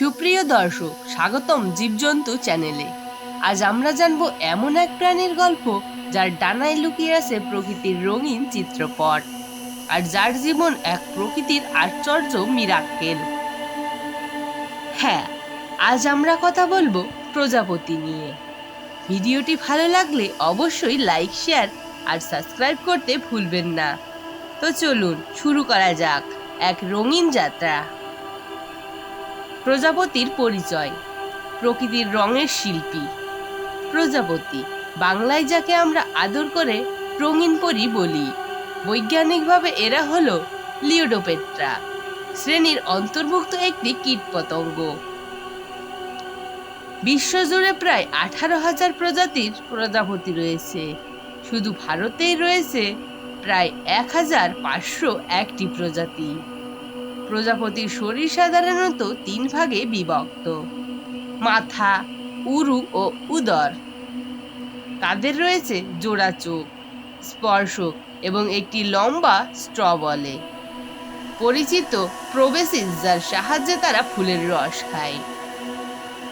সুপ্রিয় দর্শক, স্বাগতম জীবজন্তু চ্যানেলে। আজ আমরা জানবো এমন এক প্রাণীর গল্প যার ডানায় লুকিয়ে আছে প্রকৃতির রঙিন চিত্রপট, আর যার জীবন এক প্রকৃতির আশ্চর্য মিরাক্কেল। হ্যাঁ, আজ আমরা কথা বলবো প্রজাপতি নিয়ে। ভিডিওটি ভালো লাগলে অবশ্যই লাইক, শেয়ার আর সাবস্ক্রাইব করতে ভুলবেন না। তো চলুন শুরু করা যাক এক রঙিন যাত্রা। প্রজাপতির পরিচয়। প্রকৃতির রঙের শিল্পী। প্রজাপতি, বাংলায় যাকে আমরা আদর করে রঙিন পরী বলি। বৈজ্ঞানিকভাবে এরা হলো লিওডোপেট্রা শ্রেণীর অন্তর্ভুক্ত একটি কীটপতঙ্গ। বিশ্বজুড়ে প্রায় 18,000 প্রজাতির প্রজাপতি রয়েছে। শুধু ভারতেই রয়েছে প্রায় 1,501টি প্রজাতি। প্রজাপতির শরীর সাধারণত 3 ভাগে বিভক্ত: মাথা, উরু ও উদর। তাদের রয়েছে জোড়া চোখ, স্পর্শক এবং একটি লম্বা স্ট্র বলে পরিচিত প্রোবেসিস, যার সাহায্যে তারা ফুলের রস খায়।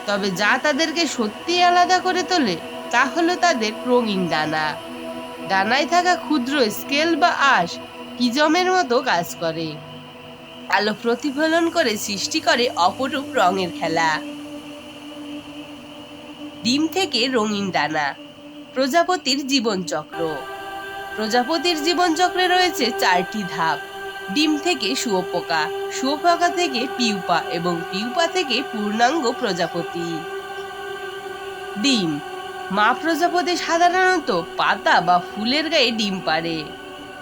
তবে যা তাদেরকে সত্যি আলাদা করে তোলে তা হলো তাদের রঙিন ডানা। ডানায় থাকা ক্ষুদ্র স্কেল বা আঁশ কিজমের মতো কাজ করে, আলো প্রতিফলন করে সৃষ্টি করে অপরূপ রঙের খেলা। ডিম থেকে রঙিন ডানা। প্রজাপতির জীবনচক্র। প্রজাপতির জীবনচক্রে রয়েছে 4টি ধাপ: ডিম থেকে শুঁয়োপোকা, শুঁয়োপোকা থেকে পিউপা এবং পিউপা থেকে পূর্ণাঙ্গ প্রজাপতি। ডিম। মা প্রজাপতি সাধারণত পাতা বা ফুলের গায়ে ডিম পাড়ে।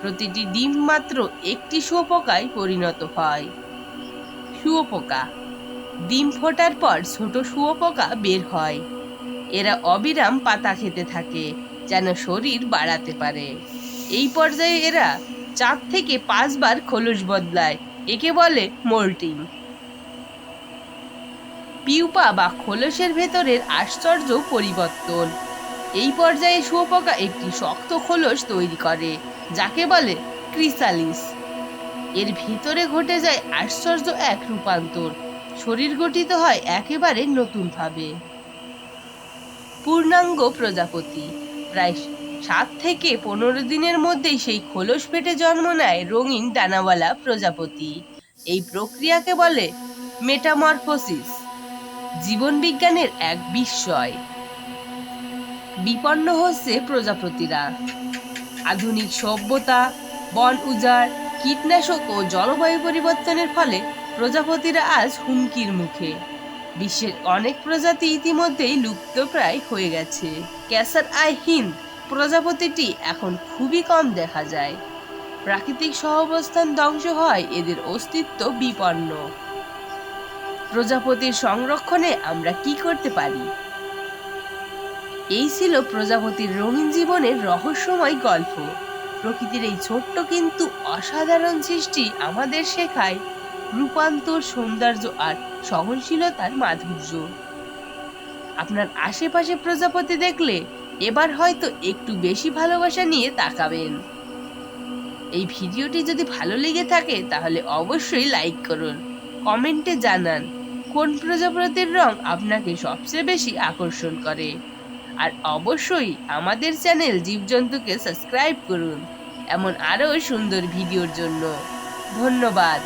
প্রতিটি ডিম মাত্র একটি শুঁয়োপোকায় পরিণত হয়। শুঁয়োপোকা। ডিম ফোটার পর ছোট শুঁয়োপোকা বের হয়। এরা অবিরাম পাতা খেতে থাকে যেন শরীর বাড়াতে পারে। এই পর্যায়ে এরা 4 থেকে 5 বার খোলস বদলায়, একে বলে মোল্টিং। পিউপা বা খোলসের ভেতরের আশ্চর্য পরিবর্তন। এই পর্যায়ে শুঁয়োপোকা একটি শক্ত খোলস তৈরি করে যাকে বলে ক্রিসালিস। এর ভিতরে ঘটে যায় আশ্চর্য এক রূপান্তর, শরীর গঠিত হয় একেবারে নতুনভাবে। পূর্ণাঙ্গ প্রজাপতি। প্রায় 7 থেকে 15 দিনের মধ্যেই সেই খোলস ফেটে জন্ম নেয় রঙিন ডানাওয়ালা প্রজাপতি। এই প্রক্রিয়াকে বলে মেটামরফোসিস। জীবন বিজ্ঞানের এক বিস্ময়। বিপন্ন হচ্ছে প্রজাপতিরা। আধুনিক সভ্যতা, বন উজাড়, কীটনাশক ও জলবায়ু পরিবর্তনের ফলে প্রজাপতিরা আজ হুমকির মুখে। বিশ্বের অনেক প্রজাতি ইতিমধ্যেই লুপ্তপ্রায় হয়ে গেছে। ক্যাসার আই হিন্দ প্রজাপতিটি এখন খুবই কম দেখা যায়। প্রাকৃতিক সহাবস্থান ধ্বংস হয়, এদের অস্তিত্ব বিপন্ন। প্রজাপতির সংরক্ষণে আমরা কি করতে পারি? এই ছিল প্রজাপতির রঙিন জীবনের রহস্যময় গল্প। প্রকৃতির এই ছোট্ট কিন্তু অসাধারণ সৃষ্টি আমাদের শেখায় রূপান্তর, সৌন্দর্য আর সহনশীলতার মাধুর্য। আপনার আশেপাশে প্রজাপতি দেখলে এবার হয়তো একটু বেশি ভালোবাসা নিয়ে তাকাবেন। এই ভিডিওটি যদি ভালো লেগে থাকে তাহলে অবশ্যই লাইক করুন, কমেন্টে জানান কোন প্রজাপতির রং আপনাকে সবচেয়ে বেশি আকর্ষণ করে। আর অবশ্যই আমাদের চ্যানেল জীবজন্তুকে সাবস্ক্রাইব করুন এমন আরও সুন্দর ভিডিওর জন্য। ধন্যবাদ।